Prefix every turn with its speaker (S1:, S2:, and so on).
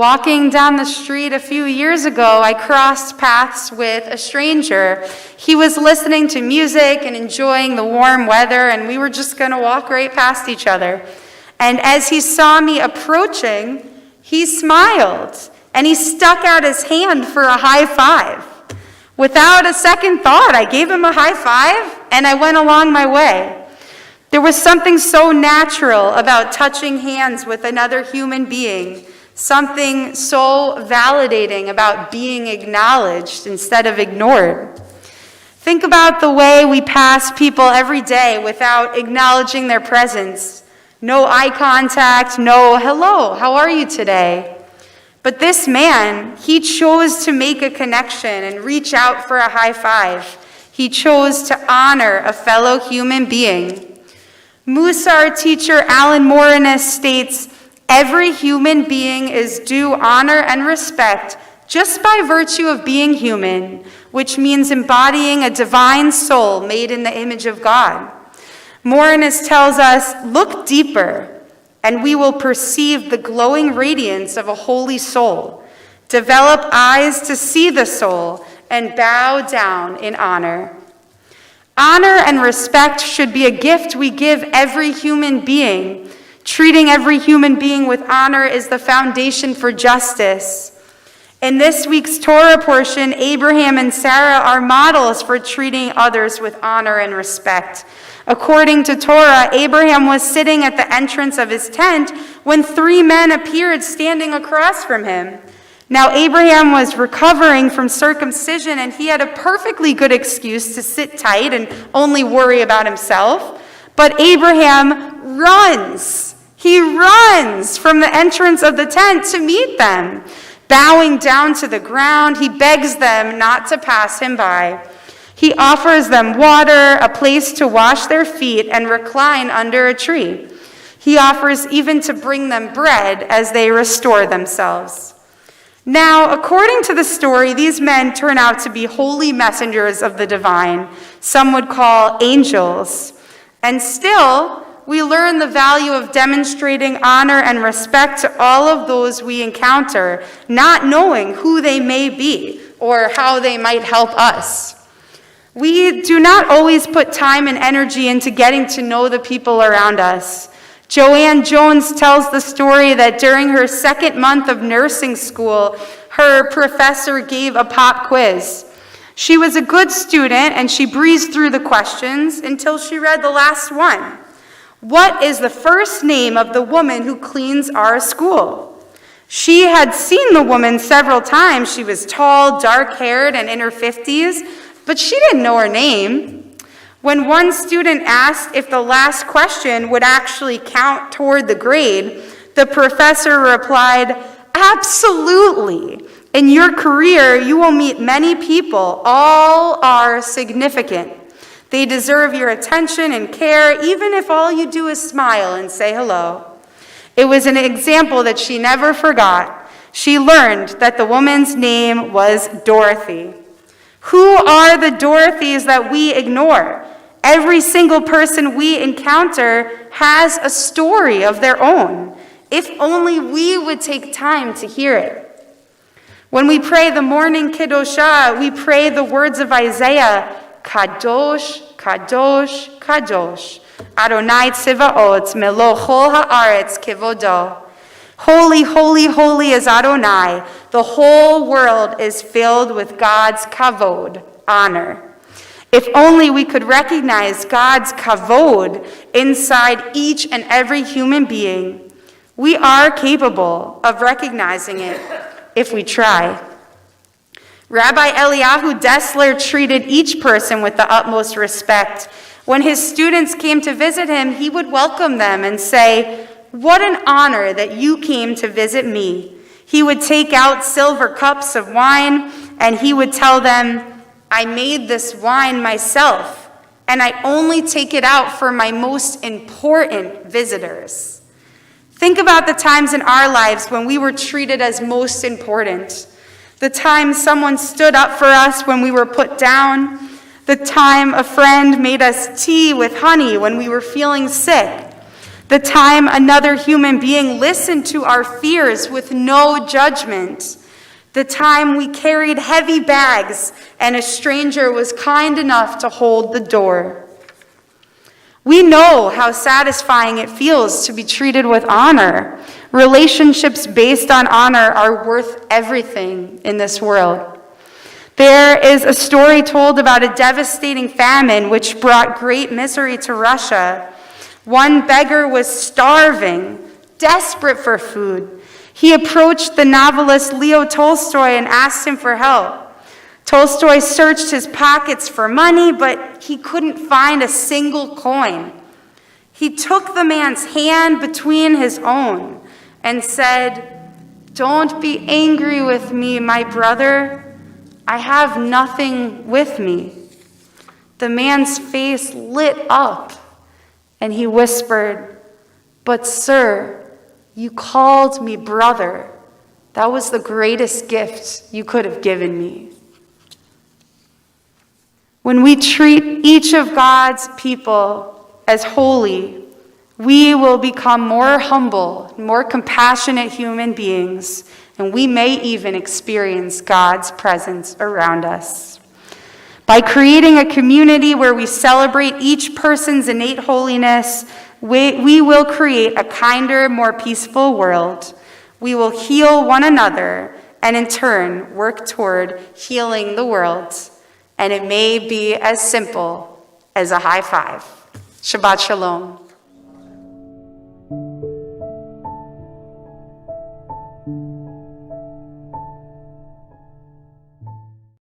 S1: Walking down the street a few years ago, I crossed paths with a stranger. He was listening to music and enjoying the warm weather, and we were just going to walk right past each other. And as he saw me approaching, he smiled, and he stuck out his hand for a high five. Without a second thought, I gave him a high five, and I went along my way. There was something so natural about touching hands with another human being, something so validating about being acknowledged instead of ignored. Think about the way we pass people every day without acknowledging their presence. No eye contact, no hello, how are you today? But this man, he chose to make a connection and reach out for a high five. He chose to honor a fellow human being. Musar teacher Alan Morinus states, every human being is due honor and respect just by virtue of being human, which means embodying a divine soul made in the image of God. Morinus tells us, look deeper, and we will perceive the glowing radiance of a holy soul. Develop eyes to see the soul and bow down in honor. Honor and respect should be a gift we give every human being. Treating every human being with honor is the foundation for justice. In this week's Torah portion, Abraham and Sarah are models for treating others with honor and respect. According to Torah, Abraham was sitting at the entrance of his tent when 3 men appeared standing across from him. Now, Abraham was recovering from circumcision, and he had a perfectly good excuse to sit tight and only worry about himself. But Abraham runs. He runs from the entrance of the tent to meet them. Bowing down to the ground, he begs them not to pass him by. He offers them water, a place to wash their feet, and recline under a tree. He offers even to bring them bread as they restore themselves. Now, according to the story, these men turn out to be holy messengers of the divine. Some would call angels. And still, we learn the value of demonstrating honor and respect to all of those we encounter, not knowing who they may be or how they might help us. We do not always put time and energy into getting to know the people around us. Joanne Jones tells the story that during her 2nd month of nursing school, her professor gave a pop quiz. She was a good student, and she breezed through the questions until she read the last one. What is the first name of the woman who cleans our school? She had seen the woman several times. She was tall, dark-haired, and in her 50s, but she didn't know her name. When one student asked if the last question would actually count toward the grade, the professor replied, absolutely. In your career, you will meet many people. All are significant. They deserve your attention and care, even if all you do is smile and say hello. It was an example that she never forgot. She learned that the woman's name was Dorothy. Who are the Dorothys that we ignore? Every single person we encounter has a story of their own. If only we would take time to hear it. When we pray the morning Kedoshah, we pray the words of Isaiah, Kadosh, Kadosh, Kadosh, Adonai Tzivaot, Melochol haaretz kevodo. Holy, holy, holy is Adonai. The whole world is filled with God's kavod, honor. If only we could recognize God's kavod inside each and every human being. We are capable of recognizing it if we try. Rabbi Eliyahu Dessler treated each person with the utmost respect. When his students came to visit him, he would welcome them and say, "What an honor that you came to visit me." He would take out silver cups of wine, and he would tell them, "I made this wine myself, and I only take it out for my most important visitors." Think about the times in our lives when we were treated as most important. The time someone stood up for us when we were put down. The time a friend made us tea with honey when we were feeling sick. The time another human being listened to our fears with no judgment. The time we carried heavy bags and a stranger was kind enough to hold the door. We know how satisfying it feels to be treated with honor. Relationships based on honor are worth everything in this world. There is a story told about a devastating famine which brought great misery to Russia. One beggar was starving, desperate for food. He approached the novelist Leo Tolstoy and asked him for help. Tolstoy searched his pockets for money, but he couldn't find a single coin. He took the man's hand between his own and said, "Don't be angry with me, my brother. I have nothing with me." The man's face lit up, and he whispered, "But sir, you called me brother. That was the greatest gift you could have given me." When we treat each of God's people as holy, we will become more humble, more compassionate human beings, and we may even experience God's presence around us. By creating a community where we celebrate each person's innate holiness, we will create a kinder, more peaceful world. We will heal one another and in turn work toward healing the world. And it may be as simple as a high five. Shabbat shalom.